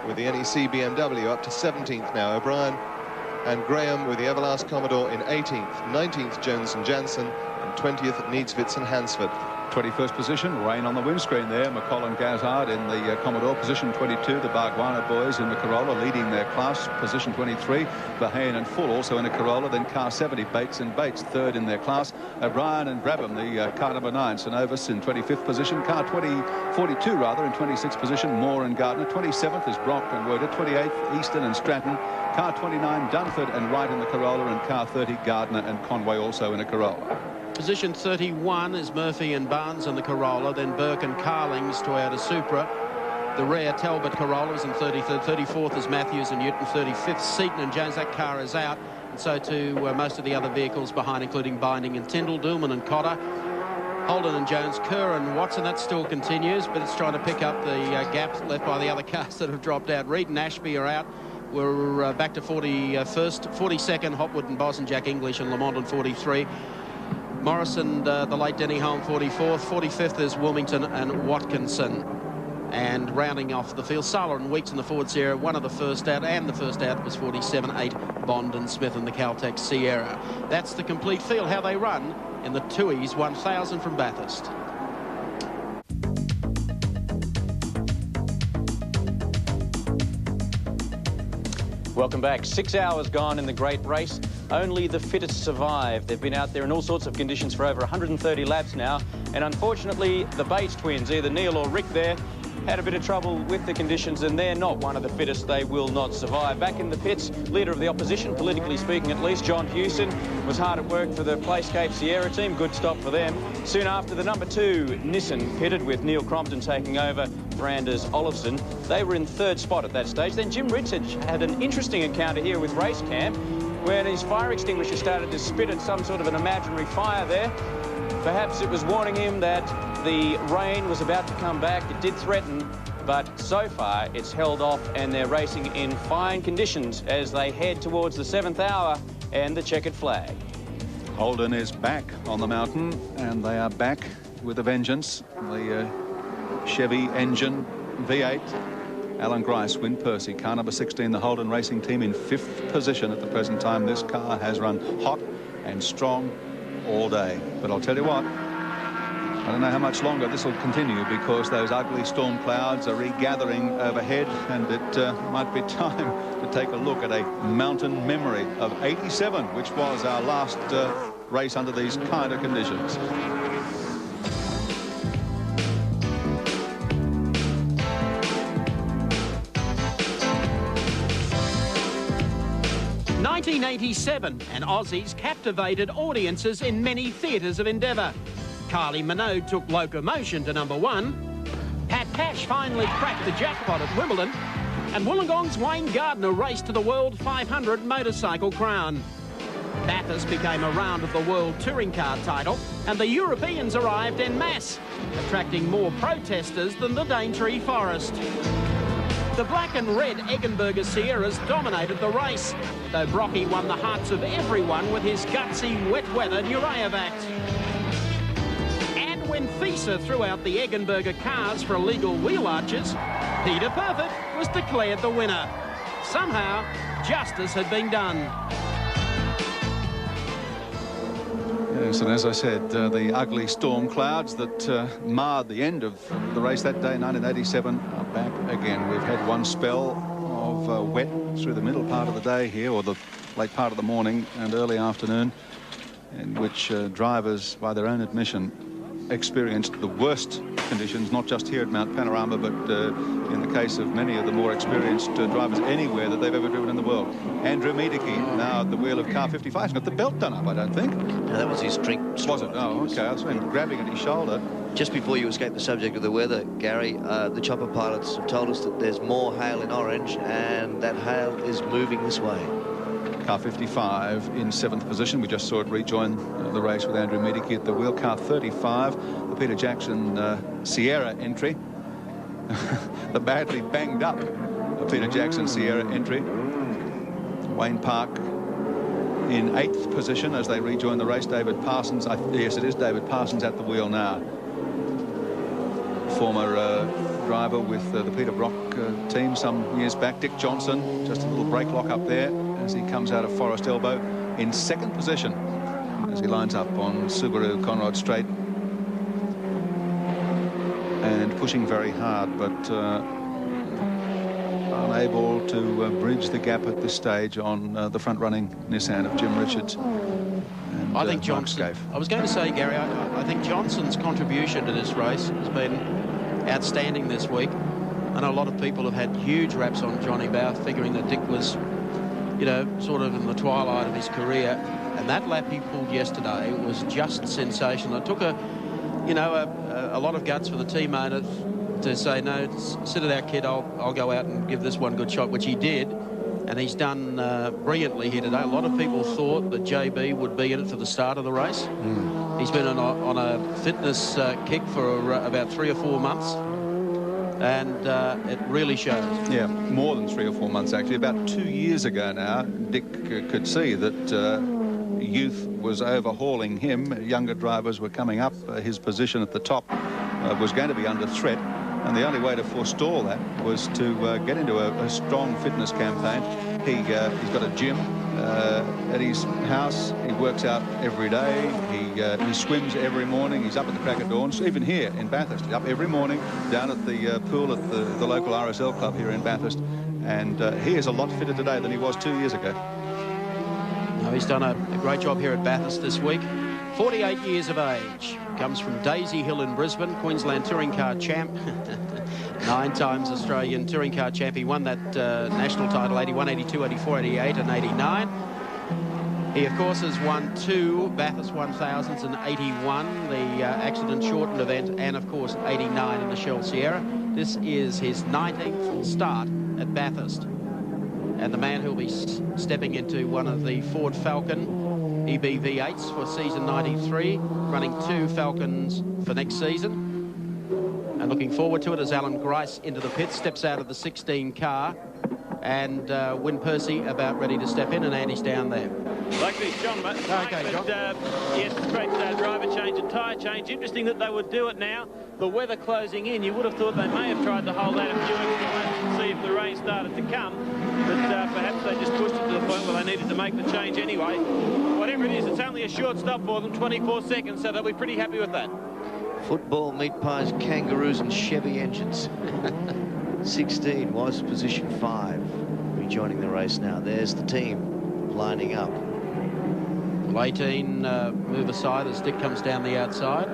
with the NEC BMW up to 17th now. O'Brien and Graham with the Everlast Commodore in 18th. 19th, Jones and Jansen, and 20th, Niedzwiedz and Hansford. 21st position, rain on the windscreen there. McCollum Gazard in the Commodore, position 22. The Bargwanna boys in the Corolla leading their class, position 23. Verheyen and Full also in a Corolla. Then car 70, Bates and Bates, third in their class. O'Brien and Brabham, the car number 9. Synovus in 25th position. Car 42 rather, in 26th position. Moore and Gardner. 27th is Brock and Werder. 28th, Easton and Stratton. Car 29, Dunford and Wright in the Corolla. And car 30, Gardner and Conway also in a Corolla. Position 31 is Murphy and Barnes in the Corolla, then Burke and Carlings Toyota Supra. The rare Talbot Corolla is in 33rd. 34th is Matthews and Newton. 35th, Seton and Jones. That car is out, and so too most of the other vehicles behind, including Binding and Tyndall, Dillman and Cotter, Holden and Jones, Kerr and Watson. That still continues, but it's trying to pick up the gaps left by the other cars that have dropped out. Reed and Ashby are out. We're back to 41st, 42nd, Hopwood and Boss and Jack English and Lamont on 43. Morris and the late Denny Holm 44th. 45th is Wilmington and Watkinson. And rounding off the field, Sala and Weeks in the Ford Sierra, one of the first out, and the first out was 47-8, Bond and Smith in the Caltex Sierra. That's the complete field, how they run in the Tooheys 1000 from Bathurst. Welcome back. 6 hours gone in the great race. Only the fittest survive. They've been out there in all sorts of conditions for over 130 laps now. And unfortunately, the Bates twins, either Neil or Rick there, had a bit of trouble with the conditions, and they're not one of the fittest. They will not survive. Back in the pits, leader of the opposition, politically speaking at least, John Hewson, was hard at work for the Skaife Sierra team. Good stop for them. Soon after, the number 2 Nissan pitted with Neil Crompton taking over for Anders Olofsson. They were in 3rd spot at that stage. Then Jim Ritzage had an interesting encounter here with Race Cam when his fire extinguisher started to spit at some sort of an imaginary fire there. Perhaps it was warning him that the rain was about to come back. It did threaten, but so far it's held off, and they're racing in fine conditions as they head towards the 7th hour and the checkered flag. Holden is back on the mountain, and they are back with a vengeance. The Chevy engine V8. Allan Grice, win Percy. Car number 16, the Holden Racing Team in 5th position at the present time. This car has run hot and strong all day. But I'll tell you what, I don't know how much longer this will continue, because those ugly storm clouds are regathering overhead, and it might be time to take a look at a mountain memory of 87, which was our last race under these kind of conditions. 1987, and Aussies captivated audiences in many theatres of endeavour. Kylie Minogue took Locomotion to number 1. Pat Cash finally cracked the jackpot at Wimbledon. And Wollongong's Wayne Gardner raced to the World 500 motorcycle crown. Bathurst became a round of the World Touring Car title, and the Europeans arrived en masse, attracting more protesters than the Daintree Forest. The black and red Eggenberger Sierras dominated the race, though Brocky won the hearts of everyone with his gutsy wet weather Nureyevac. And when FISA threw out the Eggenberger cars for illegal wheel arches, Peter Perfect was declared the winner. Somehow, justice had been done. Yes, and as I said, the ugly storm clouds that marred the end of the race that day, 1987, are back again. We've had one spell of wet through the middle part of the day here, or the late part of the morning and early afternoon, in which drivers, by their own admission, experienced the worst conditions, not just here at Mount Panorama, but in the case of many of the more experienced drivers anywhere that they've ever driven in the world. Andrew Miedecke, now at the wheel of car 55. He's got the belt done up, I don't think. No, that was his drink. Was it? Oh, okay. I was grabbing at his shoulder. Just before you escape the subject of the weather, Gary, the chopper pilots have told us that there's more hail in Orange, and that hail is moving this way. Car 55 in 7th position. We just saw it rejoin the race with Andrew Miedecke at the wheel. Car 35, the Peter Jackson Sierra entry. The badly banged up Peter Jackson Sierra entry. Wayne Park in 8th position as they rejoin the race. David Parsons, yes, it is David Parsons at the wheel now. former driver with the Peter Brock team some years back. Dick Johnson, just a little brake lock up there as he comes out of Forest Elbow in second position as he lines up on Subaru Conrod Straight and pushing very hard, but unable to bridge the gap at this stage on the front-running Nissan of Jim Richards. And, I think Johnson. I was going to say, Gary, I think Johnson's contribution to this race has been outstanding this week. I know a lot of people have had huge raps on Johnny Bowe, figuring that Dick was, you know, sort of in the twilight of his career. And that lap he pulled yesterday was just sensational. It took a lot of guts for the team owner to say, no, sit it out, kid, I'll go out and give this one good shot, which he did. And he's done brilliantly here today. A lot of people thought that JB would be in it for the start of the race. He's been on a fitness kick for about 3 or 4 months. And it really shows. Yeah, more than 3 or 4 months, actually. About 2 years ago now, Dick could see that youth was overhauling him. Younger drivers were coming up. His position at the top was going to be under threat. And the only way to forestall that was to get into a strong fitness campaign. He's got a gym at his house. He works out every day. He swims every morning. He's up at the crack of dawn. So even here in Bathurst, he's up every morning down at the pool at the local RSL club here in Bathurst. And he is a lot fitter today than he was 2 years ago. No, he's done a great job here at Bathurst this week. 48 years of age. Comes from Daisy Hill in Brisbane, Queensland Touring Car Champ. 9 times Australian Touring Car Champ. He won that national title 81, 82, 84, 88 and 89. He, of course, has won 2 Bathurst 1000s and 81, the accident-shortened event, and, of course, 89 in the Shell Sierra. This is his 19th start at Bathurst. And the man who'll be stepping into one of the Ford Falcon EB V8s for season 93, running 2 Falcons for next season. And looking forward to it as Allan Grice into the pit, steps out of the 16 car, and Win Percy about ready to step in, and Andy's down there. Luckily it's John, mate. Okay, John. Yes, great driver change and tyre change. Interesting that they would do it now. The weather closing in, you would have thought they may have tried to hold out a few extra laps to see if the rain started to come. But perhaps they just pushed it to the point where they needed to make the change anyway. Whatever it is, it's only a short stop for them, 24 seconds, so they'll be pretty happy with that. Football, meat pies, kangaroos and Chevy engines. 16 was position 5. Rejoining the race now. There's the team lining up. Well, 18 move aside as Dick comes down the outside.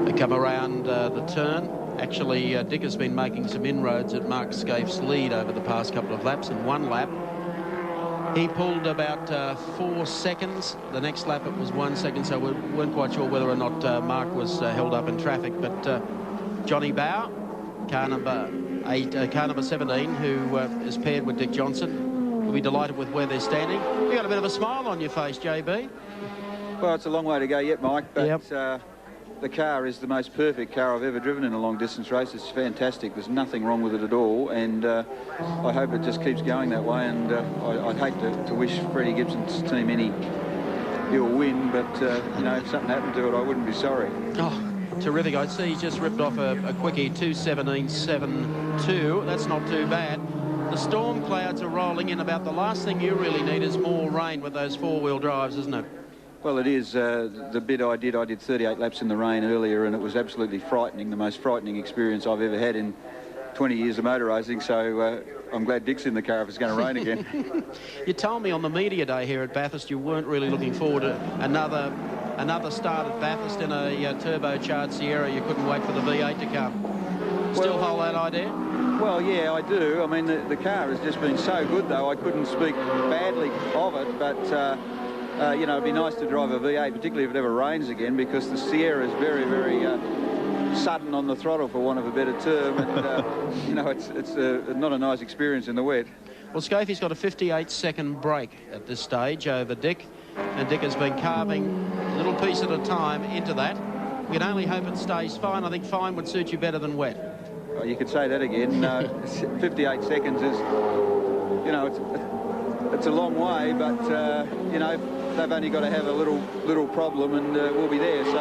They come around the turn. Actually, Dick has been making some inroads at Mark Skaife's lead over the past couple of laps. In one lap, he pulled about 4 seconds. The next lap, it was 1 second, so we weren't quite sure whether or not Mark was held up in traffic. But Johnny Bowe, car number 17, who is paired with Dick Johnson, will be delighted with where they're standing. You got a bit of a smile on your face, JB. Well, it's a long way to go yet, Mike, but Yep. The car is the most perfect car I've ever driven in a long-distance race. It's fantastic. There's nothing wrong with it at all, and I hope it just keeps going that way. And I'd hate to wish Freddie Gibson's team any ill win, but you know, if something happened to it, I wouldn't be sorry. Oh, terrific. I see he's just ripped off a quickie, 2:17.72. That's not too bad. The storm clouds are rolling in. About the last thing you really need is more rain with those four-wheel drives, isn't it? Well, it is. The bit I did 38 laps in the rain earlier, and it was absolutely frightening, the most frightening experience I've ever had in 20 years of motor racing. So I'm glad Dick's in the car if it's going to rain again. You told me on the media day here at Bathurst you weren't really looking forward to another start at Bathurst in a turbocharged Sierra. You couldn't wait for the V8 to come. Still hold that idea? Well, yeah, I do. I mean, the car has just been so good, though. I couldn't speak badly of it, but you know, it'd be nice to drive a V8, particularly if it ever rains again, because the Sierra is very, very sudden on the throttle, for want of a better term, and you know, it's not a nice experience in the wet. Well, Skaife's got a 58-second break at this stage over Dick, and Dick has been carving a little piece at a time into that. We can only hope it stays fine. I think fine would suit you better than wet. Well, you could say that again. 58 seconds is, you know, it's a long way, but you know, they've only got to have a little problem and we'll be there. So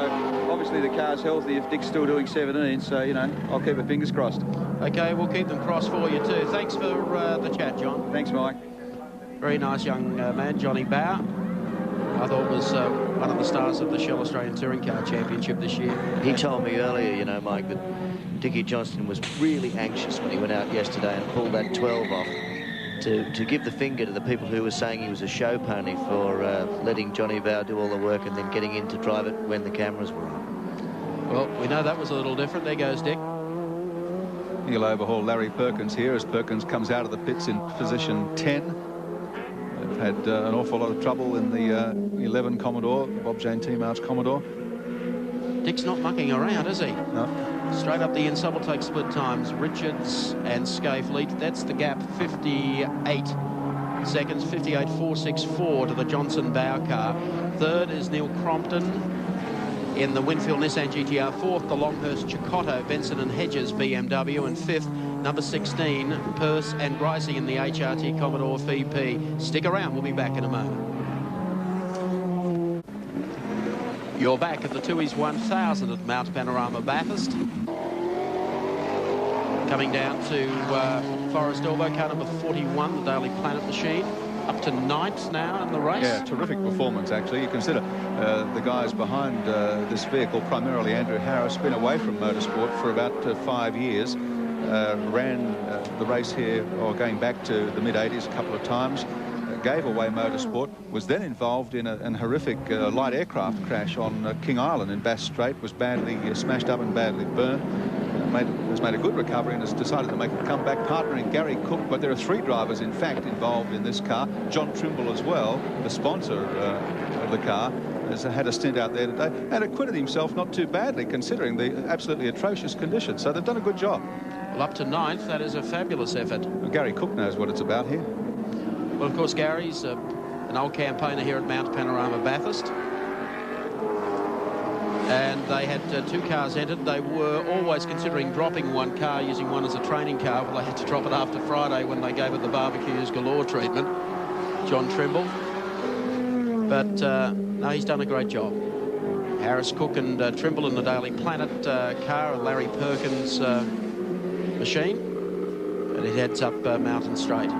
obviously the car's healthy if Dick's still doing 17. So, you know, I'll keep my fingers crossed. OK, we'll keep them crossed for you too. Thanks for the chat, John. Thanks, Mike. Very nice young man, Johnny Bowe. I thought was one of the stars of the Shell Australian Touring Car Championship this year. He told me earlier, you know, Mike, that Dickie Johnston was really anxious when he went out yesterday and pulled that 12 off to give the finger to the people who were saying he was a show pony for letting Johnny Bowe do all the work and then getting in to drive it when the cameras were on. Well, we know that was a little different. There goes Dick. He'll overhaul Larry Perkins here as Perkins comes out of the pits in position 10. They've had an awful lot of trouble in the 11 Commodore, Bob Jane Team Arch Commodore. Dick's not mucking around, is he? No. Straight up the inside will take split times. Richards and Skaife lead. That's the gap, 58 seconds, 58.464 to the Johnson Bowe car. Third is Neil Crompton in the Winfield Nissan GTR. Fourth, the Longhurst Chicotto, Benson and Hedges BMW. And fifth, number 16, Percy and Grice in the HRT Commodore VP. Stick around, we'll be back in a moment. You're back at the Tooheys 1000 at Mount Panorama Bathurst. Coming down to Forest Elbow, car number 41, the Daily Planet machine. Up to 9th now in the race. Yeah, terrific performance, actually. You consider the guys behind this vehicle, primarily Andrew Harris, been away from motorsport for about 5 years. Ran the race here, or going back to the mid-80s a couple of times. Gave away motorsport, was then involved in a horrific light aircraft crash on King Island in Bass Strait, was badly smashed up and badly burned. Has made a good recovery and has decided to make a comeback, partnering Gary Cook. But there are 3 drivers, in fact, involved in this car. John Trimble as well, the sponsor of the car, has had a stint out there today and acquitted himself not too badly, considering the absolutely atrocious conditions. So they've done a good job. Well, up to 9th, that is a fabulous effort. Well, Gary Cook knows what it's about here. Well, of course, Gary's an old campaigner here at Mount Panorama Bathurst. And they had 2 cars entered. They were always considering dropping one car, using one as a training car. Well, they had to drop it after Friday when they gave it the barbecues galore treatment, John Trimble. But no, he's done a great job. Harris, Cook and Trimble in the Daily Planet car, a Larry Perkins machine. And it heads up Mountain Straight.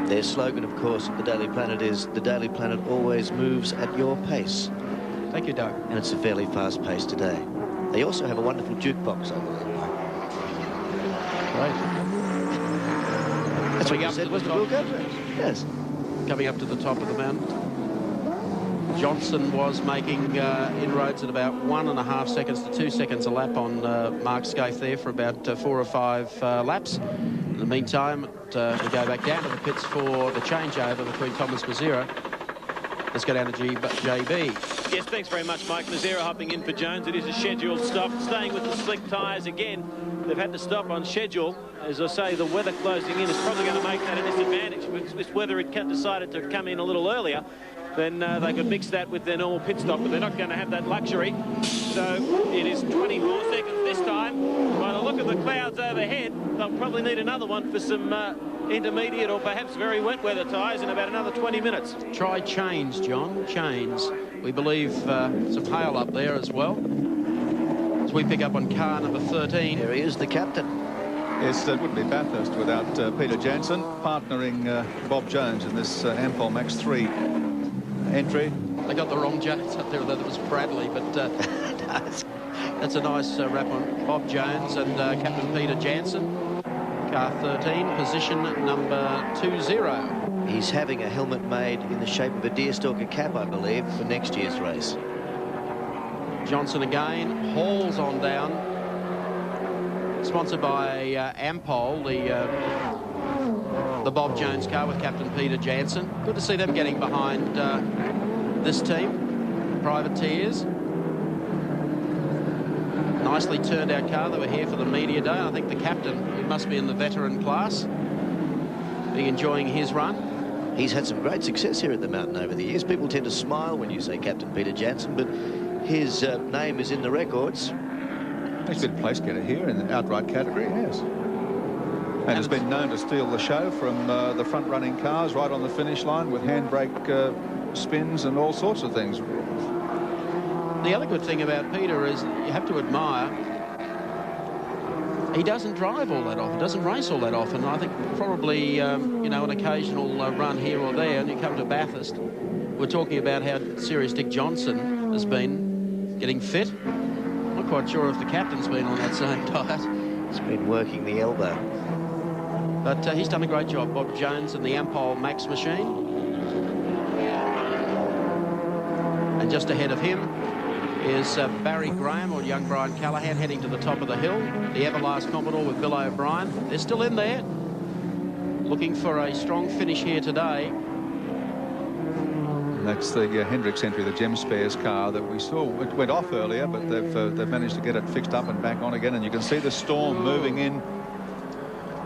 Their slogan, of course, at the Daily Planet is, the Daily Planet always moves at your pace. Thank you, Doug. And it's a fairly fast pace today. They also have a wonderful jukebox over there. Great. That's what you said, wasn't it, Will Goodrich? Yes. Coming up to the top of the mountain. Johnson was making inroads at about 1.5 seconds to 2 seconds a lap on Mark Skaife there for about 4 or 5 laps. In the meantime, we go back down to the pits for the changeover between Tomas Mezera. Let's go down to JB. Yes, thanks very much, Mike. Mezera hopping in for Jones. It is a scheduled stop. Staying with the slick tyres again. They've had to stop on schedule. As I say, the weather closing in is probably going to make that a disadvantage. If this weather had decided to come in a little earlier, then they could mix that with their normal pit stop, but they're not going to have that luxury. So it is 24 seconds this time. By the look of the clouds overhead, they'll probably need another one for some intermediate or perhaps very wet weather tyres in about another 20 minutes. Try chains, John, chains. We believe some hail up there as well. As we pick up on car number 13. There he is, the captain. Yes, it wouldn't be Bathurst without Peter Jansen, partnering Bob Jones in this Ampol Max 3 entry. They got the wrong Jones up there, that it was Bradley, but that's a nice wrap on Bob Jones and Captain Peter Jansen. Car 13, position number 20. He's having a helmet made in the shape of a deerstalker cap, I believe, for next year's race. Johnson again, hauls on down. Sponsored by Ampol, the Bob Jones car with Captain Peter Jansen. Good to see them getting behind this team, privateers. Nicely turned out car. They were here for the media day. I think the captain, he must be in the veteran class, be enjoying his run. He's had some great success here at the mountain over the years. People tend to smile when you say Captain Peter Jansen, but his name is in the records. He's been a place getter here in the outright category, yes. And has been known to steal the show from the front-running cars right on the finish line with handbrake spins and all sorts of things. The other good thing about Peter is you have to admire he doesn't drive all that often, doesn't race all that often. I think probably, you know, an occasional run here or there, and you come to Bathurst. We're talking about how serious Dick Johnson has been getting fit. I'm not quite sure if the captain's been on that same diet. He's been working the elbow. But he's done a great job. Bob Jones and the Ampol Max machine. And just ahead of him is Barry Graham or young Brian Callaghan heading to the top of the hill. The Everlast Commodore with Bill O'Brien. They're still in there, looking for a strong finish here today. That's the Hendricks entry, the Gem Spares car that we saw. It went off earlier, but they've managed to get it fixed up and back on again. And you can see the storm moving in.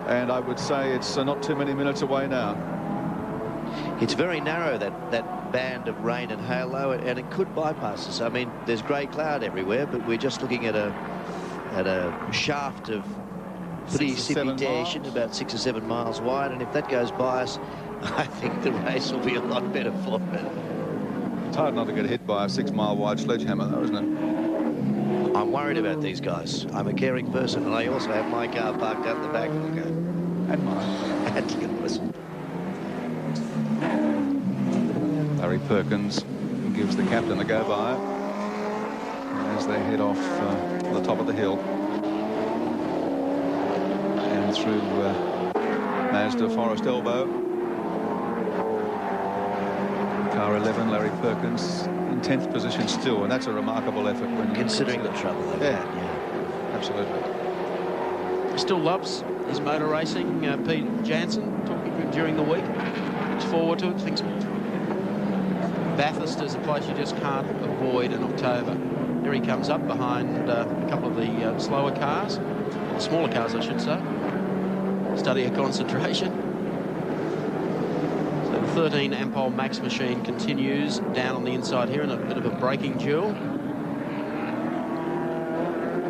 And I would say it's not too many minutes away now. It's very narrow, that band of rain and hail, though, and it could bypass us. I mean, there's grey cloud everywhere, but we're just looking at a shaft of precipitation about 6 or 7 miles wide, and if that goes by us, I think the race will be a lot better for it. It's hard not to get hit by a 6-mile wide sledgehammer, though, isn't it? I'm worried about these guys. I'm a caring person, and I also have my car parked out the back. Okay. And mine. And yours. Larry Perkins gives the captain a go-by as they head off the top of the hill and through Mazda Forest Elbow. Car 11, Larry Perkins in 10th position still, and that's a remarkable effort when considering the trouble they've had. Yeah, absolutely. Still loves his motor racing. Pete Jansen talking to him during the week. Looks forward to it. Thinks Bathurst is a place you just can't avoid in October. Here he comes up behind a couple of the slower cars, or smaller cars, I should say. Study of concentration. So the 13 Ampol Max machine continues down on the inside here in a bit of a braking duel.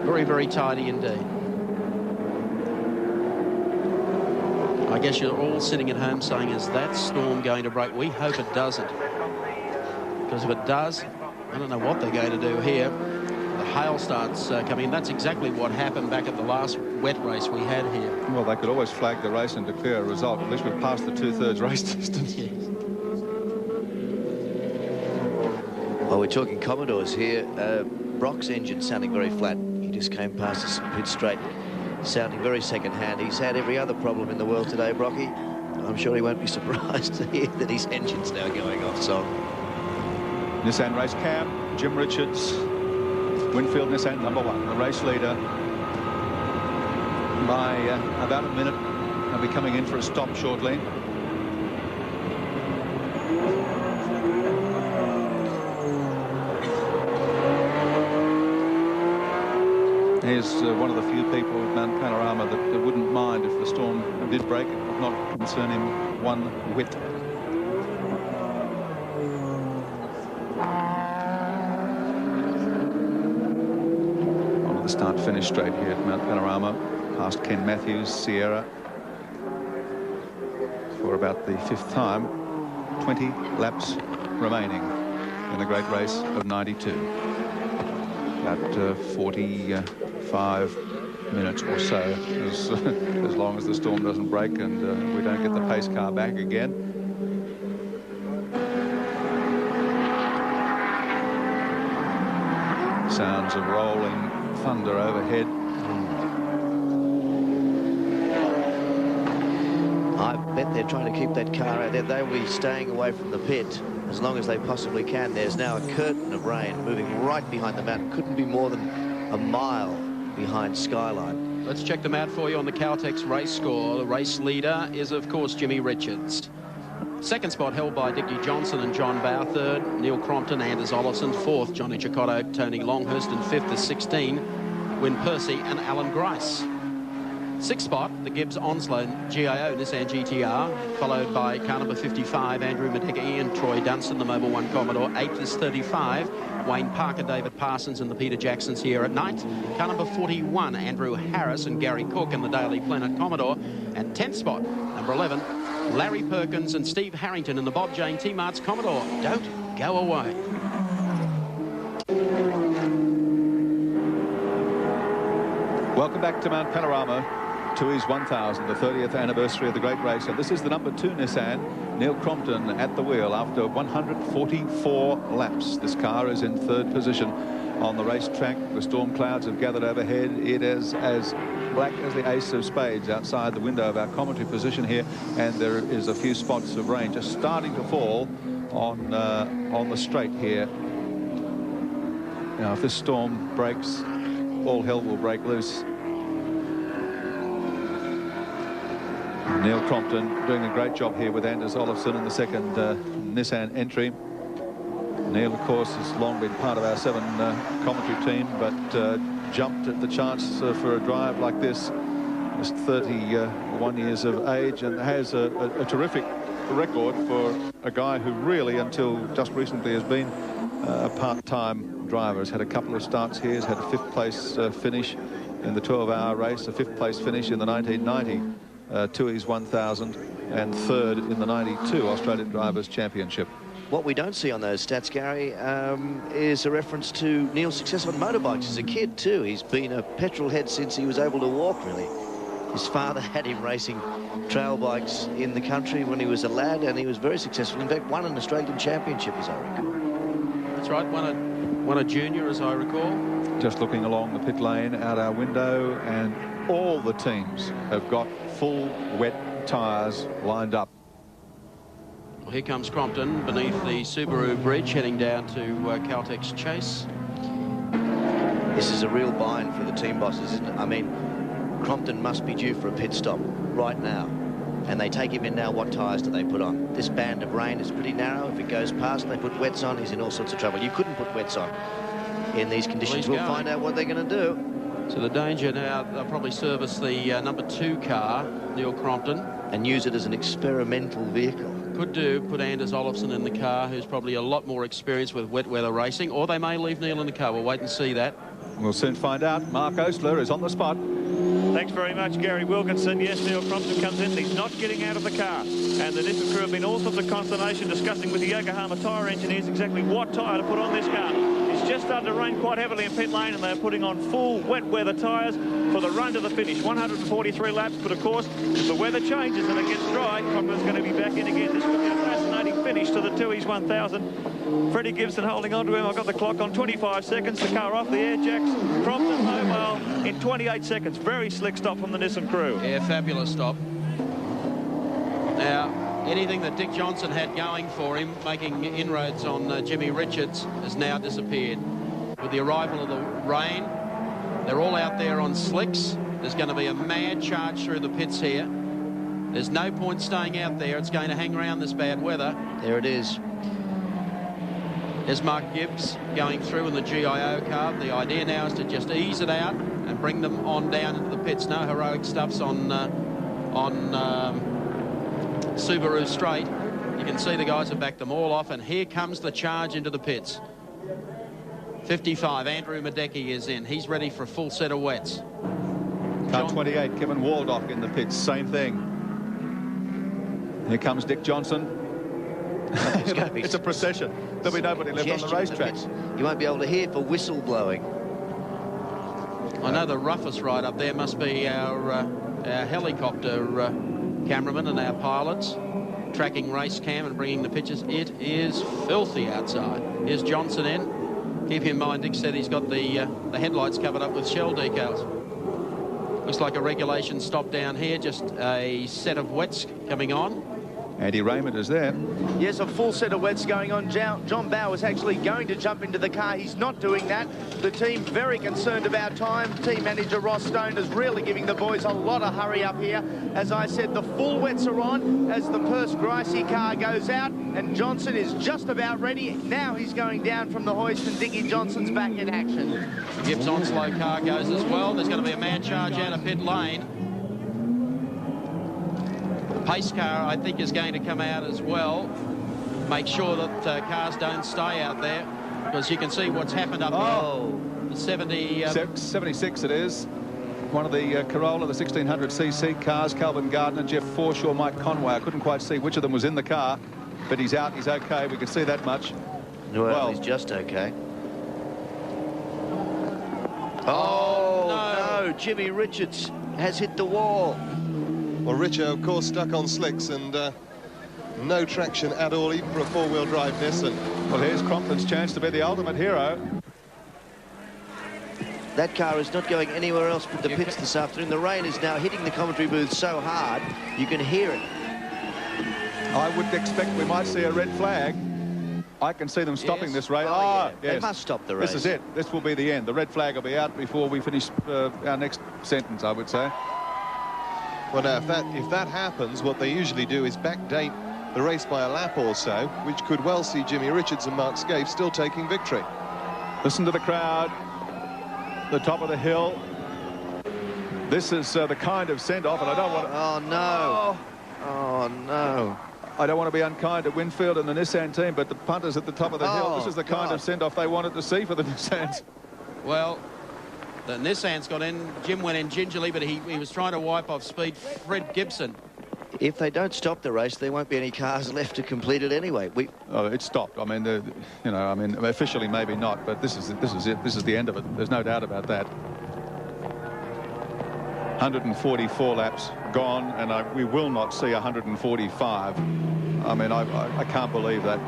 Very, very tidy indeed. I guess you're all sitting at home saying, is that storm going to break? We hope it doesn't. Because if it does, I don't know what they're going to do here. The hail starts coming in. That's exactly what happened back at the last wet race we had here. Well, they could always flag the race and declare a result. At least we've passed the 2/3 race distance. Yes. Well, we're talking Commodores here. Brock's engine sounding very flat. He just came past us pit straight, sounding very second-hand. He's had every other problem in the world today, Brocky. I'm sure he won't be surprised to hear that his engine's now going off song. Nissan race cam, Jim Richards, Winfield Nissan #1, the race leader. By about a minute, they'll be coming in for a stop shortly. Here's one of the few people at Mount Panorama that wouldn't mind if the storm did break. It would not concern him one whit. Start-finish straight here at Mount Panorama, past Ken Matthews, Sierra, for about the 5th time. 20 laps remaining in the great race of 92. About 45 minutes or so, as long as the storm doesn't break and we don't get the pace car back again. Sounds of rolling thunder overhead. I bet they're trying to keep that car out there. They'll be staying away from the pit as long as they possibly can. There's now a curtain of rain moving right behind the mountain. Couldn't be more than a mile behind Skyline. Let's check them out for you on the Caltex race score. The race leader is, of course, Jimmy Richards. Second spot held by Dickie Johnson and John Bowe. Third, Neil Crompton, Anders Olofsson. Fourth, Johnny Chicotto, Tony Longhurst. And fifth is 16, Win Percy and Allan Grice. Sixth spot, the Gibbs Onslow GIO Nissan GTR, followed by car number 55, Andrew Miedecke and Troy Dunstan, the Mobil 1 Commodore. Eighth is 35, Wayne Parker, David Parsons and the Peter Jacksons here at night. Car number 41, Andrew Harris and Gary Cook and the Daily Planet Commodore. And 10th spot, number 11, Larry Perkins and Steve Harrington in the Bob Jane T-Mart's Commodore. Don't go away. Welcome back to Mount Panorama, Tooheys 1000, the 30th anniversary of the great race. And this is the number 2 Nissan, Neil Crompton at the wheel after 144 laps. This car is in 3rd position on the racetrack. The storm clouds have gathered overhead. It is as black as the ace of spades outside the window of our commentary position here, and there is a few spots of rain just starting to fall on the straight here. Now, if this storm breaks, all hell will break loose. Neil Crompton doing a great job here with Anders Olofsson in the second Nissan entry. Neil, of course, has long been part of our 7 commentary team, but jumped at the chance for a drive like this, just 31 years of age, and has a terrific record for a guy who really, until just recently, has been a part-time driver. Has had a couple of starts here, has had a 5th place finish in the 12-hour race, a 5th place finish in the 1990 Tooheys 1000, and 3rd in the 92 Australian Drivers' Championship. What we don't see on those stats, Gary, is a reference to Neil's success on motorbikes as a kid, too. He's been a petrol head since he was able to walk, really. His father had him racing trail bikes in the country when he was a lad, and he was very successful. In fact, won an Australian Championship, as I recall. That's right, won a junior, as I recall. Just looking along the pit lane out our window, and all the teams have got full wet tyres lined up. Well, here comes Crompton beneath the Subaru bridge, heading down to Caltex Chase. This is a real bind for the team bosses, isn't it? I mean, Crompton must be due for a pit stop right now. And they take him in now. What tyres do they put on? This band of rain is pretty narrow. If it goes past and they put wets on, he's in all sorts of trouble. You couldn't put wets on in these conditions. We'll find out what they're going to do. So the danger now, they'll probably service the number 2 car, Neil Crompton. And use it as an experimental vehicle. Could do, put Anders Olofsson in the car, who's probably a lot more experienced with wet weather racing, or they may leave Neil in the car. We'll wait and see that. We'll soon find out. Mark Osler is on the spot. Thanks very much, Gary Wilkinson. Yes, Neil Crompton comes in. He's not getting out of the car. And the Nissan crew have been all sorts of consternation discussing with the Yokohama tyre engineers exactly what tyre to put on this car. It's just started to rain quite heavily in pit lane, and they're putting on full wet weather tyres for the run to the finish. 143 laps, but of course, if the weather changes and it gets dry, Crompton's going to be back in again. This could be a fascinating finish to the Tooheys 1000. Freddie Gibson holding on to him. I've got the clock on 25 seconds. The car off the air jacks. Crompton mobile in 28 seconds. Very slick stop from the Nissan crew. Yeah, fabulous stop. Now, anything that Dick Johnson had going for him, making inroads on Jimmy Richards, has now disappeared. With the arrival of the rain, they're all out there on slicks. There's going to be a mad charge through the pits here. There's no point staying out there. It's going to hang around this bad weather. There it is. There's Mark Gibbs going through in the GIO car. The idea now is to just ease it out and bring them on down into the pits. No heroic stuffs on Subaru straight. You can see the guys have backed them all off, and here comes the charge into the pits. 55, Andrew Miedecke is in. He's ready for a full set of wets. Car 28, Kevin Waldock in the pits, same thing. Here comes Dick Johnson. It's a procession. There'll be nobody left on the racetrack. You won't be able to hear for whistle blowing. I know the roughest ride up there must be our helicopter cameraman and our pilots tracking race cam and bringing the pictures. It is filthy outside. Here's Johnson in. Keep in mind, Dick said he's got the headlights covered up with shell decals. Looks like a regulation stop down here. Just a set of wets coming on. Andy Raymond is there. Yes, a full set of wets going on. John Bowe is actually going to jump into the car. He's not doing that. The team very concerned about time. Team manager Ross Stone is really giving the boys a lot of hurry up here. As I said, the full wets are on as the Percy Grice car goes out, and Johnson is just about ready. Now he's going down from the hoist, and Dickie Johnson's back in action. Gibbs Onslow car goes as well. There's going to be a mad charge out of pit lane. Pace car, I think, is going to come out as well. Make sure that cars don't stay out there, because you can see what's happened up there. 76 it is. one of the Corolla, the 1600cc cars, Calvin Gardner, Jeff Forshaw, Mike Conway. I couldn't quite see which of them was in the car, but he's out, he's okay, we can see that much. Well, he's just okay. Oh, no, Jimmy Richards has hit the wall. Well, Richo, of course, stuck on slicks and no traction at all, even for a four-wheel drive Nissan. Well, here's Crompton's chance to be the ultimate hero. That car is not going anywhere else but the pits this afternoon. The rain is now hitting the commentary booth so hard, you can hear it. I would expect we might see a red flag. I can see them stopping this race. Oh, yeah. Yes. They must stop the race. This is it. This will be the end. The red flag will be out before we finish our next sentence, I would say. Well, now, if that happens, what they usually do is backdate the race by a lap or so, which could well see Jimmy Richards and Mark Skaife still taking victory. Listen to the crowd. The top of the hill. This is the kind of send-off, and I don't want to... Oh, no. Oh, no. I don't want to be unkind to Winfield and the Nissan team, but the punters at the top of the hill, this is the kind of send-off they wanted to see for the Nissans. Well, the Nissan's got in. Jim went in gingerly, but he was trying to wipe off speed. Fred Gibson. If they don't stop the race, there won't be any cars left to complete it anyway. Oh, it stopped. I mean, you know, I mean, officially maybe not, but this is it. This is the end of it. There's no doubt about that. 144 laps gone, and we will not see 145. I mean, I can't believe that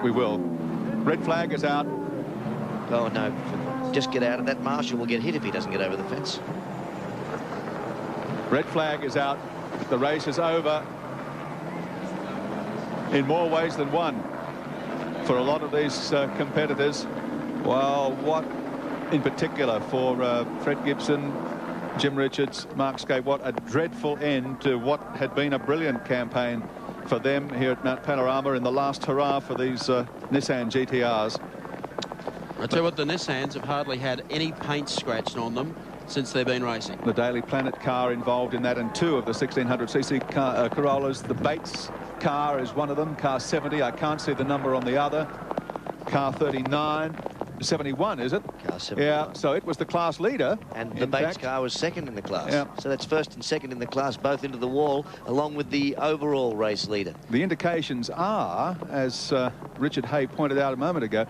we will. Red flag is out. Oh, no. Just get out of that. Marshall will get hit if he doesn't get over the fence. Red flag is out. The race is over in more ways than one for a lot of these competitors. Well, what in particular for Fred Gibson, Jim Richards, Mark Skaife, what a dreadful end to what had been a brilliant campaign for them here at Mount Panorama in the last hurrah for these Nissan GTRs. I tell you what, the Nissans have hardly had any paint scratched on them since they've been racing. The Daily Planet car involved in that, and two of the 1600cc Corollas. The Bates car is one of them, car 70. I can't see the number on the other. Car 39. 71, is it? Car 71. Yeah, so it was the class leader. And the Bates car was second in the class. Yeah. So that's first and second in the class, both into the wall, along with the overall race leader. The indications are, as Richard Hay pointed out a moment ago,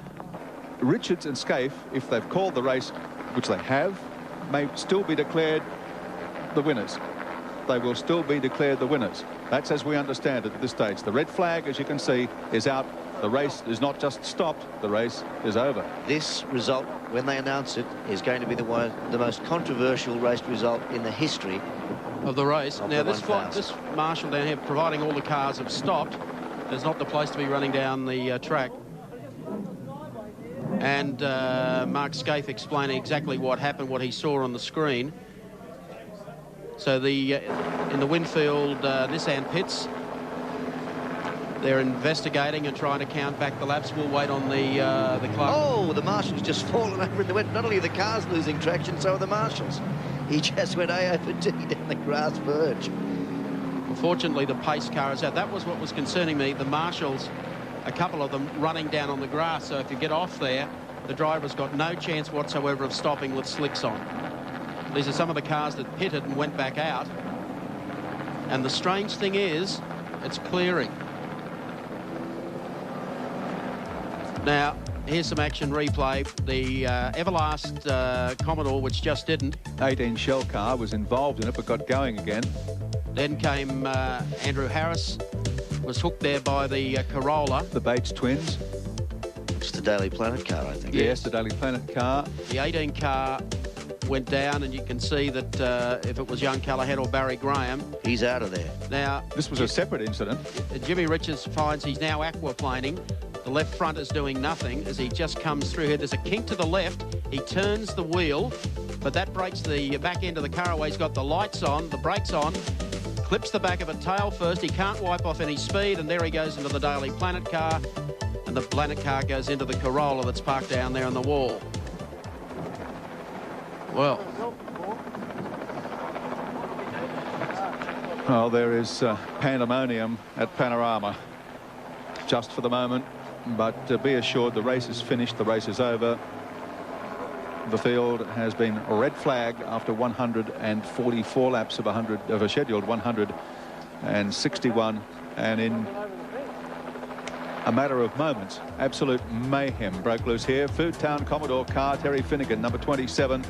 Richards and Skaife, if they've called the race, which they have, may still be declared the winners. They will still be declared the winners. That's as we understand it at this stage. The red flag, as you can see, is out. The race is not just stopped, the race is over. This result, when they announce it, is going to be the most controversial race result in the history of the race. Now, this marshal down here, providing all the cars have stopped, is not the place to be running down the track. And Mark Skaife explaining exactly what happened, what he saw on the screen. So in the Winfield Nissan pits, they're investigating and trying to count back the laps. We'll wait on the clock. Oh, the marshal's just fallen over in the wet. Not only are the cars losing traction, so are the marshals. He just went A over D down the grass verge. Unfortunately, the pace car is out. That was what was concerning me. The marshals, a couple of them running down on the grass. So if you get off there, the driver's got no chance whatsoever of stopping with slicks on. These are some of the cars that pitted and went back out. And the strange thing is, it's clearing. Now, here's some action replay. The Everlast Commodore, which just didn't. 18 Shell car was involved in it, but got going again. Then came Andrew Harris, was hooked there by the Corolla. The Bates twins. It's the Daily Planet car, I think. Yes, the Daily Planet car. The 18 car went down, and you can see that if it was young Callahan or Barry Graham, he's out of there. Now, this was a separate incident. Jimmy Richards finds he's now aquaplaning. The left front is doing nothing as he just comes through here. There's a kink to the left. He turns the wheel, but that breaks the back end of the car away. He's got the lights on, the brakes on, clips the back of a tail first. He can't wipe off any speed, and there he goes into the Daily Planet car, and the Planet car goes into the Corolla that's parked down there on the wall. Well, there is pandemonium at Panorama just for the moment, but be assured the race is finished, the race is over. the field has been red flagged after 144 laps of a scheduled 161, and in a matter of moments, absolute mayhem broke loose here. Foodtown Commodore car, Terry Finnegan, number 27.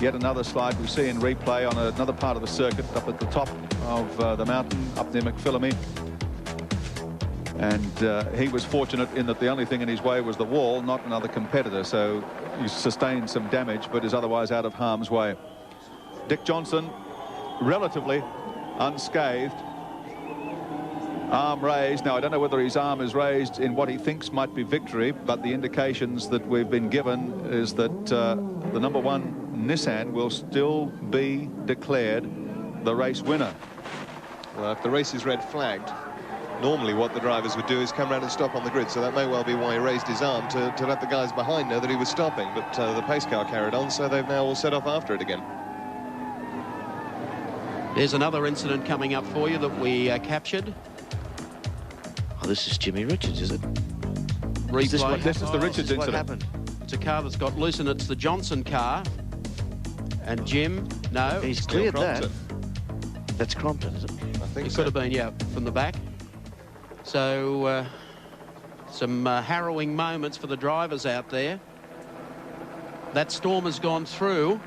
Yet another slide we see in replay on another part of the circuit up at the top of the mountain, up near McPhillamy. And he was fortunate in that the only thing in his way was the wall, not another competitor. So he sustained some damage, but is otherwise out of harm's way. Dick Johnson, relatively unscathed. Arm raised. Now, I don't know whether his arm is raised in what he thinks might be victory, but the indications that we've been given is that the number 1 Nissan will still be declared the race winner. Well, if the race is red flagged, normally what the drivers would do is come around and stop on the grid, so that may well be why he raised his arm to let the guys behind know that he was stopping, but the pace car carried on, so they've now all set off after it again. There's another incident coming up for you that we captured. Oh, this is Jimmy Richards, is it? Replay. This is the Richards incident. What happened? It's a car that's got loose, and it's the Johnson car. And Jim, no. He's cleared that. That's Crompton, is it? I think It so. could have been, yeah, from the back. So some harrowing moments for the drivers out there. That storm has gone through,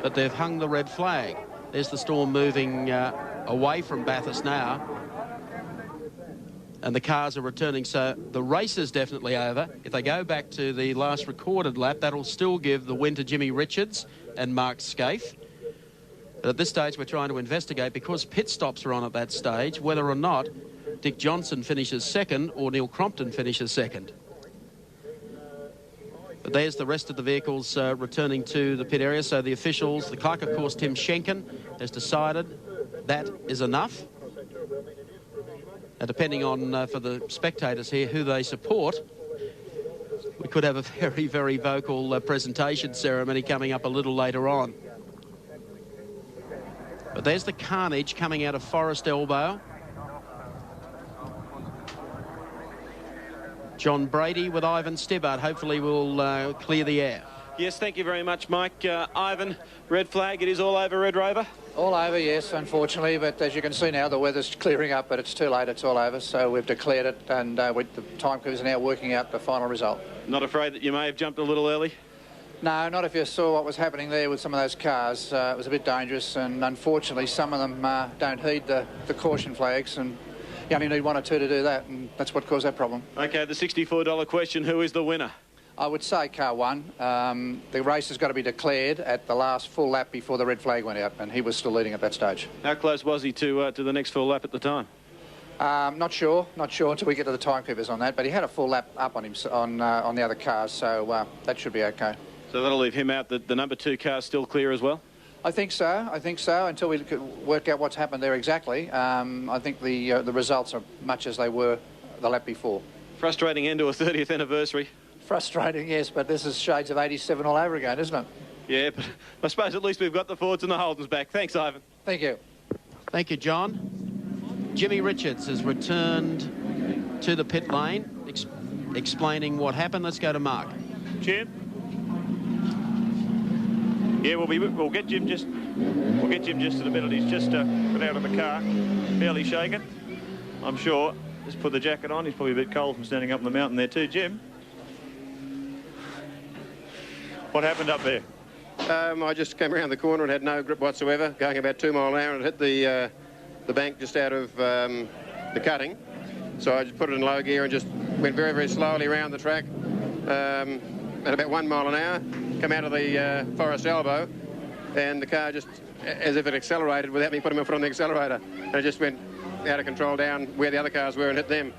but they've hung the red flag. There's the storm moving away from Bathurst now. And the cars are returning, so the race is definitely over. If they go back to the last recorded lap, that'll still give the win to Jimmy Richards and Mark Skaife. But at this stage, we're trying to investigate, because pit stops are on at that stage, whether or not Dick Johnson finishes second or Neil Crompton finishes second. But there's the rest of the vehicles returning to the pit area. So the officials, the clerk, of course, Tim Schenken, has decided that is enough. And depending on, for the spectators here, who they support, we could have a very, very vocal presentation ceremony coming up a little later on. But there's the carnage coming out of Forest Elbow. John Brady with Ivan Stibbart hopefully will clear the air. Yes, thank you very much, Mike. Ivan, red flag, it is all over, Red Rover? All over, yes, unfortunately, but as you can see now, the weather's clearing up, but it's too late, it's all over, so we've declared it, and the timekeepers are now working out the final result. Not afraid that you may have jumped a little early? No, not if you saw what was happening there with some of those cars. It was a bit dangerous, and unfortunately, some of them don't heed the caution flags, and you only need 1 or 2 to do that, and that's what caused that problem. OK, the $64 question, who is the winner? I would say car 1. The race has got to be declared at the last full lap before the red flag went out, and he was still leading at that stage. How close was he to the next full lap at the time? Not sure until we get to the timekeepers on that, but he had a full lap up on him on the other cars, so that should be OK. So that'll leave him out. The number 2 car's still clear as well? I think so, until we work out what's happened there exactly. I think the results are much as they were the lap before. Frustrating end to a 30th anniversary. Frustrating, yes, but this is shades of 87 all over again, isn't it? Yeah, but I suppose at least we've got the Fords and the Holdens back. Thanks, Ivan. Thank you. Thank you, John. Jimmy Richards has returned to the pit lane, explaining what happened. Let's go to Mark. Jim? Yeah, we'll get Jim just to the middle. He's just got out of the car, fairly shaken, I'm sure. Just put the jacket on. He's probably a bit cold from standing up on the mountain there too. Jim, what happened up there? I just came around the corner and had no grip whatsoever, going about 2 miles an hour, and it hit the bank just out of the cutting. So I just put it in low gear and just went very, very slowly around the track at about 1 mile an hour, come out of the Forest Elbow, and the car just, as if it accelerated without me putting my foot on the accelerator, and it just went out of control down where the other cars were and hit them.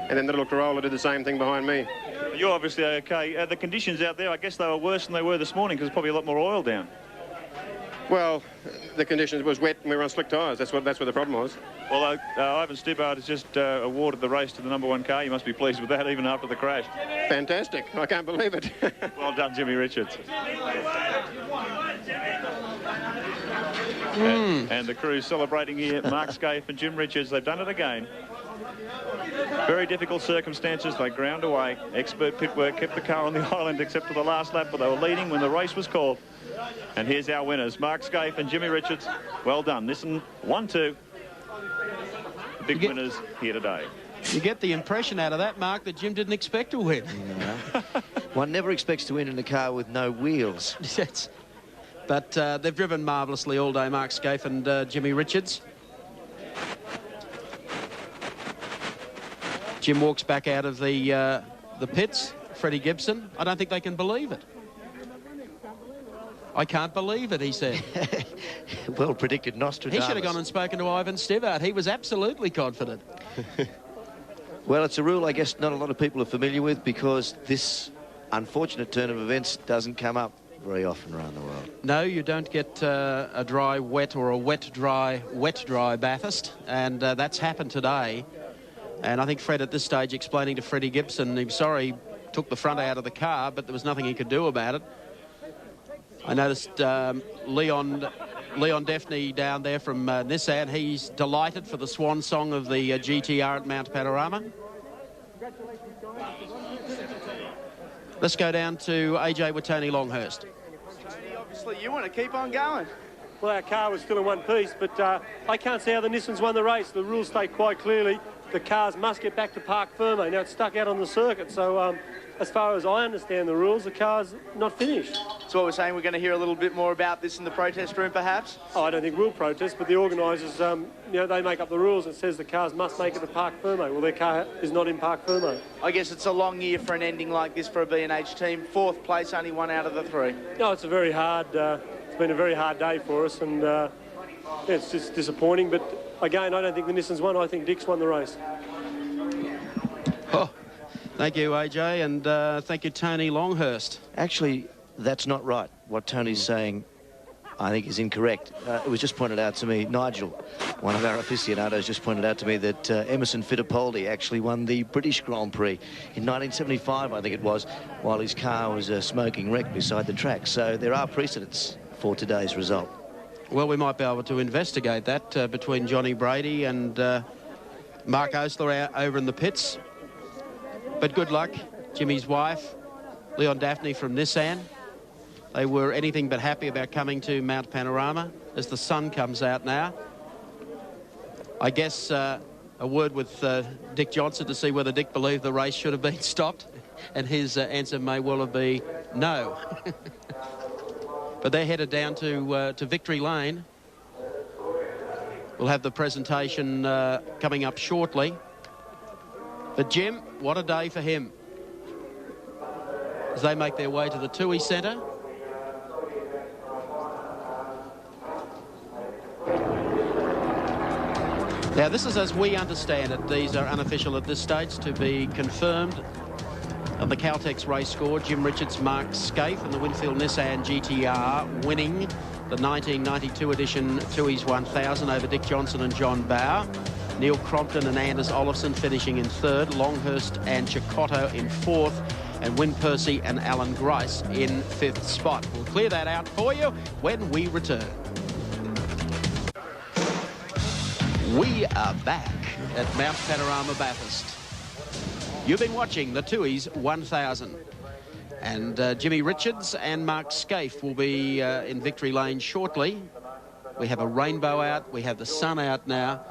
And then the little Corolla did the same thing behind me. You're obviously OK. The conditions out there, I guess they were worse than they were this morning, because there's probably a lot more oil down. Well, the conditions was wet and we were on slick tyres. That's what the problem was. Well, Ivan Stibbart has just awarded the race to the number 1 car. You must be pleased with that, even after the crash. Fantastic. I can't believe it. Well done, Jimmy Richards. And the crew celebrating here, Mark Skaife and Jim Richards. They've done it again. Very difficult circumstances. They ground away. Expert pit work kept the car on the island except for the last lap, but they were leading when the race was called. And here's our winners, Mark Skaife and Jimmy Richards. Well done. Nissan 1-2. The big winners here today. You get the impression out of that, Mark, that Jim didn't expect to win. No. One never expects to win in a car with no wheels. Yes. But they've driven marvellously all day, Mark Skaife and Jimmy Richards. Jim walks back out of the pits. Freddie Gibson, I don't think they can believe it. I can't believe it, he said. Well predicted Nostradamus. He should have gone and spoken to Ivan Stivart. He was absolutely confident. Well, it's a rule I guess not a lot of people are familiar with, because this unfortunate turn of events doesn't come up very often around the world. No, you don't get a dry, wet, or a wet, dry Bathurst, and that's happened today. And I think Fred at this stage explaining to Freddie Gibson, he's sorry, took the front out of the car, but there was nothing he could do about it. I noticed Leon Daphne down there from Nissan. He's delighted for the swan song of the GTR at Mount Panorama. Let's go down to AJ with Tony Longhurst. Tony, obviously you want to keep on going. Well, our car was still in one piece, but I can't see how the Nissans won the race. The rules state quite clearly the cars must get back to parc ferme. Now it's stuck out on the circuit, so as far as I understand the rules, the car's not finished. So what we're saying, we're going to hear a little bit more about this in the protest room, perhaps? Oh, I don't think we'll protest, but the organisers, you know, they make up the rules. It says the cars must make it to parc ferme. Well, their car is not in parc ferme. I guess it's a long year for an ending like this for a B&H team. 4th place, only 1 out of the 3. No, it's a very hard. It's been a very hard day for us, and yeah, it's just disappointing. But again, I don't think the Nissans won. I think Dick's won the race. Oh, thank you, AJ, and thank you, Tony Longhurst. Actually, that's not right. What Tony's saying, I think, is incorrect. It was just pointed out to me, Nigel, one of our aficionados, just pointed out to me that Emerson Fittipaldi actually won the British Grand Prix in 1975, I think it was, while his car was a smoking wreck beside the track. So there are precedents for today's result. Well, we might be able to investigate that between Johnny Brady and Mark Osler over in the pits. But good luck, Jimmy's wife, Leon Daphne from Nissan. They were anything but happy about coming to Mount Panorama as the sun comes out now. I guess a word with Dick Johnson to see whether Dick believed the race should have been stopped, and his answer may well have been no. But they're headed down to Victory Lane. We'll have the presentation coming up shortly. But Jim, what a day for him as they make their way to the Tooheys Centre. Now, this is as we understand it. These are unofficial at this stage, to be confirmed. On the Caltex race score, Jim Richards, Mark Skaife and the Winfield Nissan GTR winning the 1992 edition Tooheys 1000 over Dick Johnson and John Bowe. Neil Crompton and Anders Olofsson finishing in 3rd. Longhurst and Chicotto in 4th. And Win Percy and Allan Grice in 5th spot. We'll clear that out for you when we return. We are back at Mount Panorama Bathurst. You've been watching the Tooheys 1000. And Jimmy Richards and Mark Skaife will be in Victory Lane shortly. We have a rainbow out. We have the sun out now.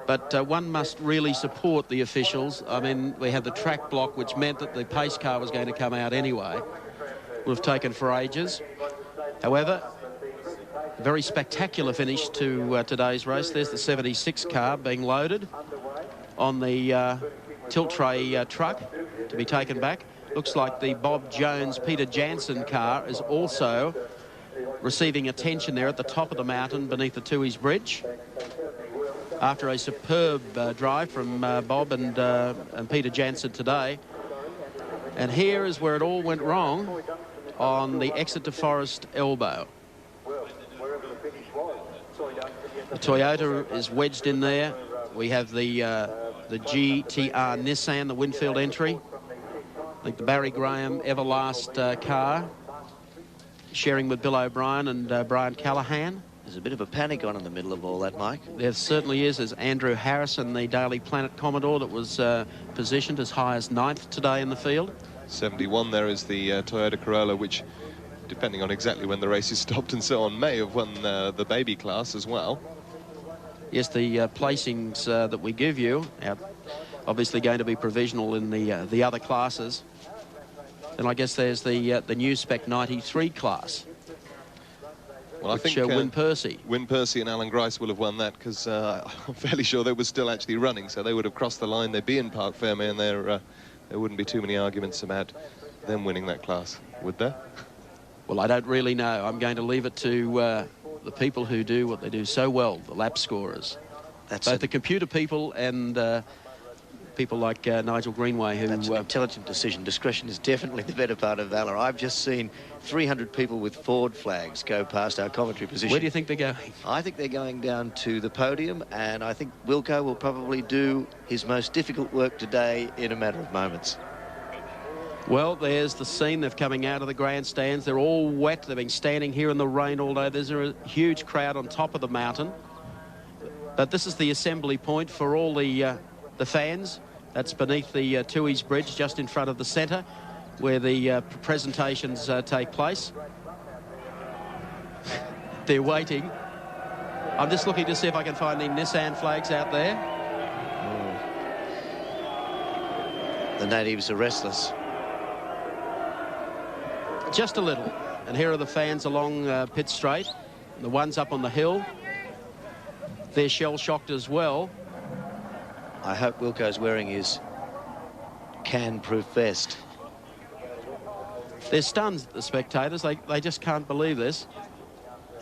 But one must really support the officials. I mean, we had the track block, which meant that the pace car was going to come out anyway. Would have taken for ages. However, a very spectacular finish to today's race. There's the 76 car being loaded on the tilt tray truck to be taken back. Looks like the Bob Jones Peter Jansen car is also receiving attention there at the top of the mountain beneath the Tooheys Bridge. After a superb drive from Bob and Peter Jansen today. And here is where it all went wrong, on the Exeter Forest elbow. The Toyota is wedged in there. We have the GTR Nissan, the Winfield entry. I think the Barry Graham Everlast car, sharing with Bill O'Brien and Brian Callaghan There's a bit of a panic on in the middle of all that, Mike. There certainly is. There's Andrew Harrison, the Daily Planet Commodore, that was positioned as high as 9th today in the field. 71 there is the Toyota Corolla, which, depending on exactly when the race is stopped and so on, may have won the baby class as well. Yes, the placings that we give you are obviously going to be provisional in the other classes. And I guess there's the new Spec 93 class. Well, I think Win Percy. Win Percy and Allan Grice will have won that, because I'm fairly sure they were still actually running, so they would have crossed the line. They'd be in Parc Ferme, and there wouldn't be too many arguments about them winning that class, would there? Well, I don't really know. I'm going to leave it to the people who do what they do so well, the lap scorers. Both the computer people and people like Nigel Greenway, who... That's an intelligent decision. Discretion is definitely the better part of valour. I've just seen 300 people with Ford flags go past our commentary position. Where do you think they're going? I think they're going down to the podium, and I think Wilco will probably do his most difficult work today in a matter of moments. Well, there's the scene. They're coming out of the grandstands. They're all wet. They've been standing here in the rain all day. There's a huge crowd on top of the mountain. But this is the assembly point for all the fans. That's beneath the Tooheys Bridge, just in front of the centre, where the presentations take place. They're waiting. I'm just looking to see if I can find any Nissan flags out there. The natives are restless. Just a little. And here are the fans along Pitt Straight. The ones up on the hill. They're shell-shocked as well. I hope Wilco's wearing his can-proof vest. They're stunned, the spectators. They just can't believe this.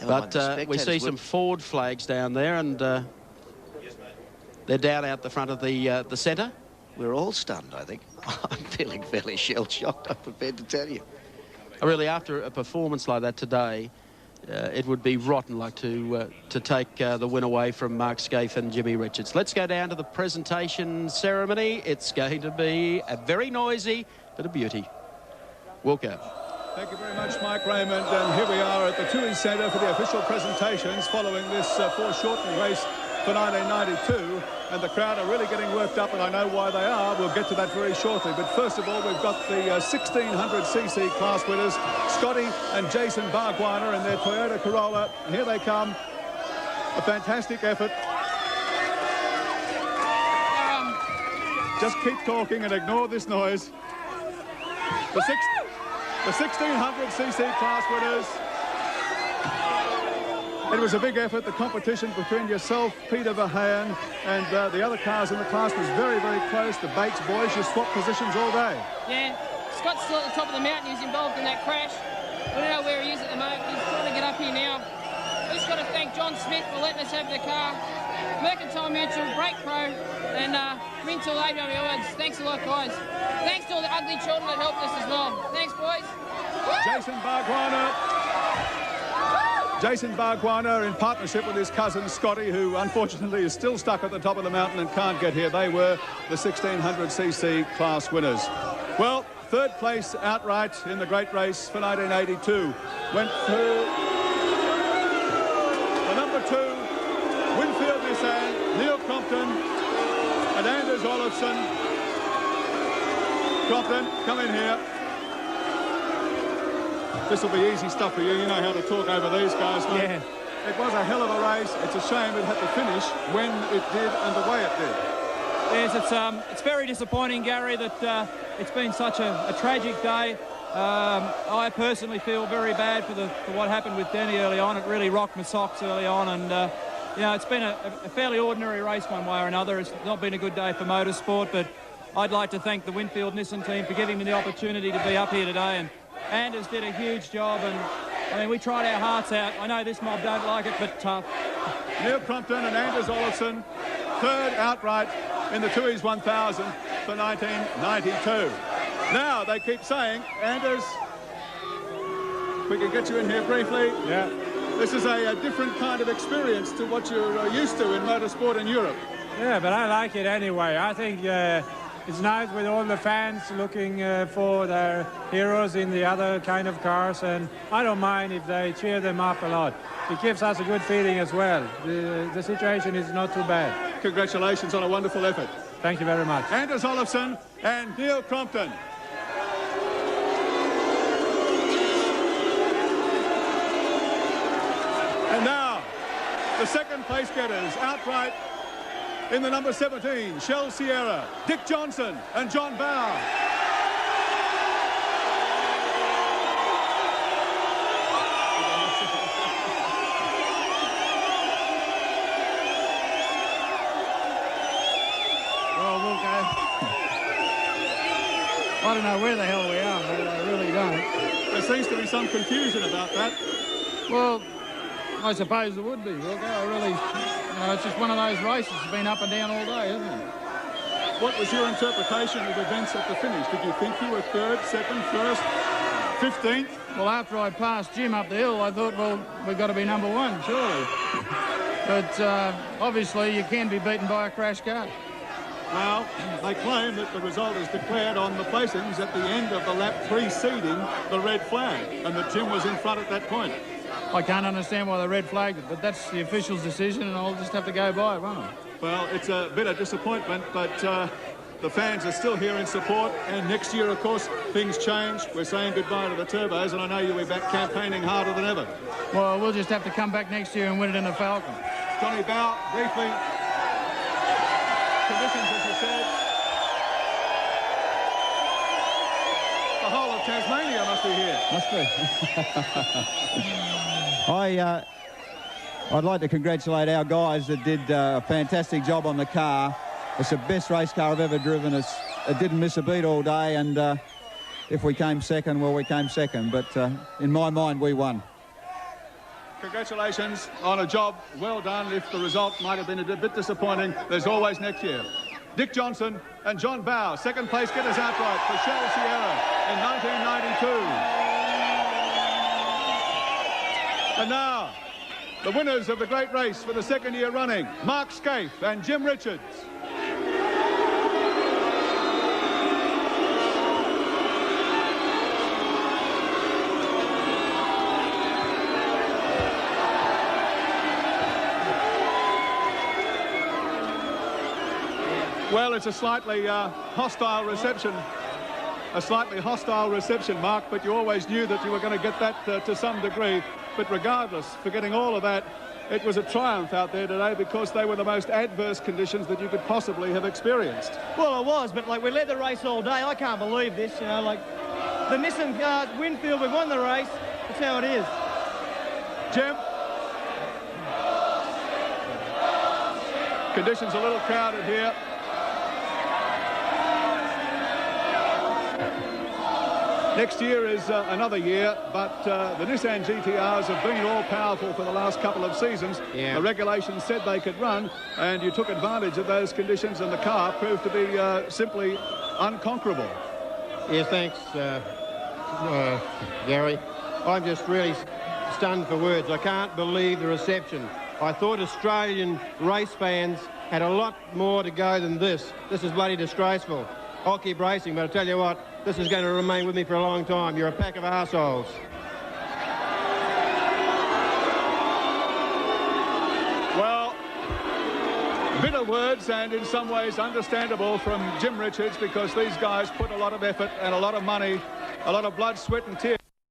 But we see some Ford flags down there, and they're down out the front of the centre. We're all stunned, I think. I'm feeling fairly shell-shocked, I'm prepared to tell you. Really, after a performance like that today, it would be rotten luck to take the win away from Mark Skaife and Jimmy Richards. Let's go down to the presentation ceremony. It's going to be a very noisy bit of beauty. Wilco. Thank you very much, Mike Raymond. And here we are at the Tooheys Centre for the official presentations following this foreshortened race for 1992. And the crowd are really getting worked up, and I know why they are. We'll get to that very shortly. But first of all, we've got the 1600cc class winners, Scotty and Jason Bargwanna in their Toyota Corolla. And here they come. A fantastic effort. Just keep talking and ignore this noise. The 1600cc class winners. It was a big effort. The competition between yourself, Peter Verheyen, and the other cars in the class was very, very close. The Bates boys, you swapped positions all day. Yeah, Scott's still at the top of the mountain. He's involved in that crash. We don't know where he is at the moment. He's trying to get up here now. We've just got to thank John Smith for letting us have the car. Mercantile Mutual, Brake Pro, and Mintel AWS. Thanks a lot, guys. Thanks to all the ugly children that helped us as well. Thanks, boys. Jason Bargwanna in partnership with his cousin Scotty, who unfortunately is still stuck at the top of the mountain and can't get here. They were the 1600cc class winners. Well, third place outright in the great race for 1982 went to the number 2 Winfield Nissan, Neil Crompton and Anders Olofsson. Crompton, come in here. This will be easy stuff for you. You know how to talk over these guys, mate. Yeah. It was a hell of a race. It's a shame it had to finish when it did and the way it did. Yes, it's very disappointing, Gary, that it's been such a tragic day. I personally feel very bad for what happened with Denny early on. It really rocked my socks early on, and you know, it's been a fairly ordinary race one way or another. It's not been a good day for motorsport, but I'd like to thank the Winfield Nissan team for giving me the opportunity to be up here today. And Anders did a huge job, and I mean, we tried our hearts out. I know this mob don't like it, but tough. Neil Crompton and Anders Olofsson, third outright in the Tooheys 1000 for 1992. Now they keep saying, Anders, we can get you in here briefly. Yeah. This is a different kind of experience to what you're used to in motorsport in Europe. Yeah, but I like it anyway. I think it's nice with all the fans looking for their heroes in the other kind of cars, and I don't mind if they cheer them up a lot. It gives us a good feeling as well. The situation is not too bad. Congratulations on a wonderful effort. Thank you very much. Anders Olofsson and Neil Crompton. And now, the second place getters outright in the number 17, Shell Sierra, Dick Johnson and John Bowe. Well, look, I don't know where the hell we are, but I really don't. There seems to be some confusion about that. Well, I suppose there would be, look. I really, it's just one of those races. It's been up and down all day, hasn't it? What was your interpretation of events at the finish? Did you think you were third, second, first, 15th? Well, after I passed Jim up the hill, I thought, well, we've got to be number one, surely. But obviously you can be beaten by a crash car. Well, they claim that the result is declared on the placings at the end of the lap preceding the red flag, and that Jim was in front at that point. I can't understand why they red flagged it, but that's the official's decision, and I'll just have to go by it, won't I? Well, it's a bit of disappointment, but the fans are still here in support, and next year, of course, things change. We're saying goodbye to the turbos, and I know you'll be back campaigning harder than ever. Well, we'll just have to come back next year and win it in the Falcon. Johnny Bowe, briefly. Conditions, as you said. The whole of Tasmania must be here. Must be. I'd like to congratulate our guys that did a fantastic job on the car. It's the best race car I've ever driven. It didn't miss a beat all day, and if we came second, well, we came second. But in my mind, we won. Congratulations on a job well done. If the result might have been a bit disappointing, there's always next year. Dick Johnson and John Bowe, second place getters outright for Shell Sierra in 1992. And now, the winners of the great race for the second year running, Mark Skaife and Jim Richards. Well, it's a slightly hostile reception. A slightly hostile reception, Mark, but you always knew that you were going to get that to some degree. But regardless, forgetting all of that, it was a triumph out there today because they were the most adverse conditions that you could possibly have experienced. Well, it was, but, like, we led the race all day. I can't believe this, you know, like, the Nissan car, Winfield, we've won the race. That's how it is. Jim? Conditions a little crowded here. Next year is another year, but the Nissan GTRs have been all-powerful for the last couple of seasons. Yeah. The regulations said they could run, and you took advantage of those conditions, and the car proved to be simply unconquerable. Yeah, thanks, Gary. I'm just really stunned for words. I can't believe the reception. I thought Australian race fans had a lot more to go than this. This is bloody disgraceful. I'll keep racing, but I tell you what, this is going to remain with me for a long time. You're a pack of arseholes. Well, bitter words, and in some ways understandable from Jim Richards, because these guys put a lot of effort and a lot of money, a lot of blood, sweat and tears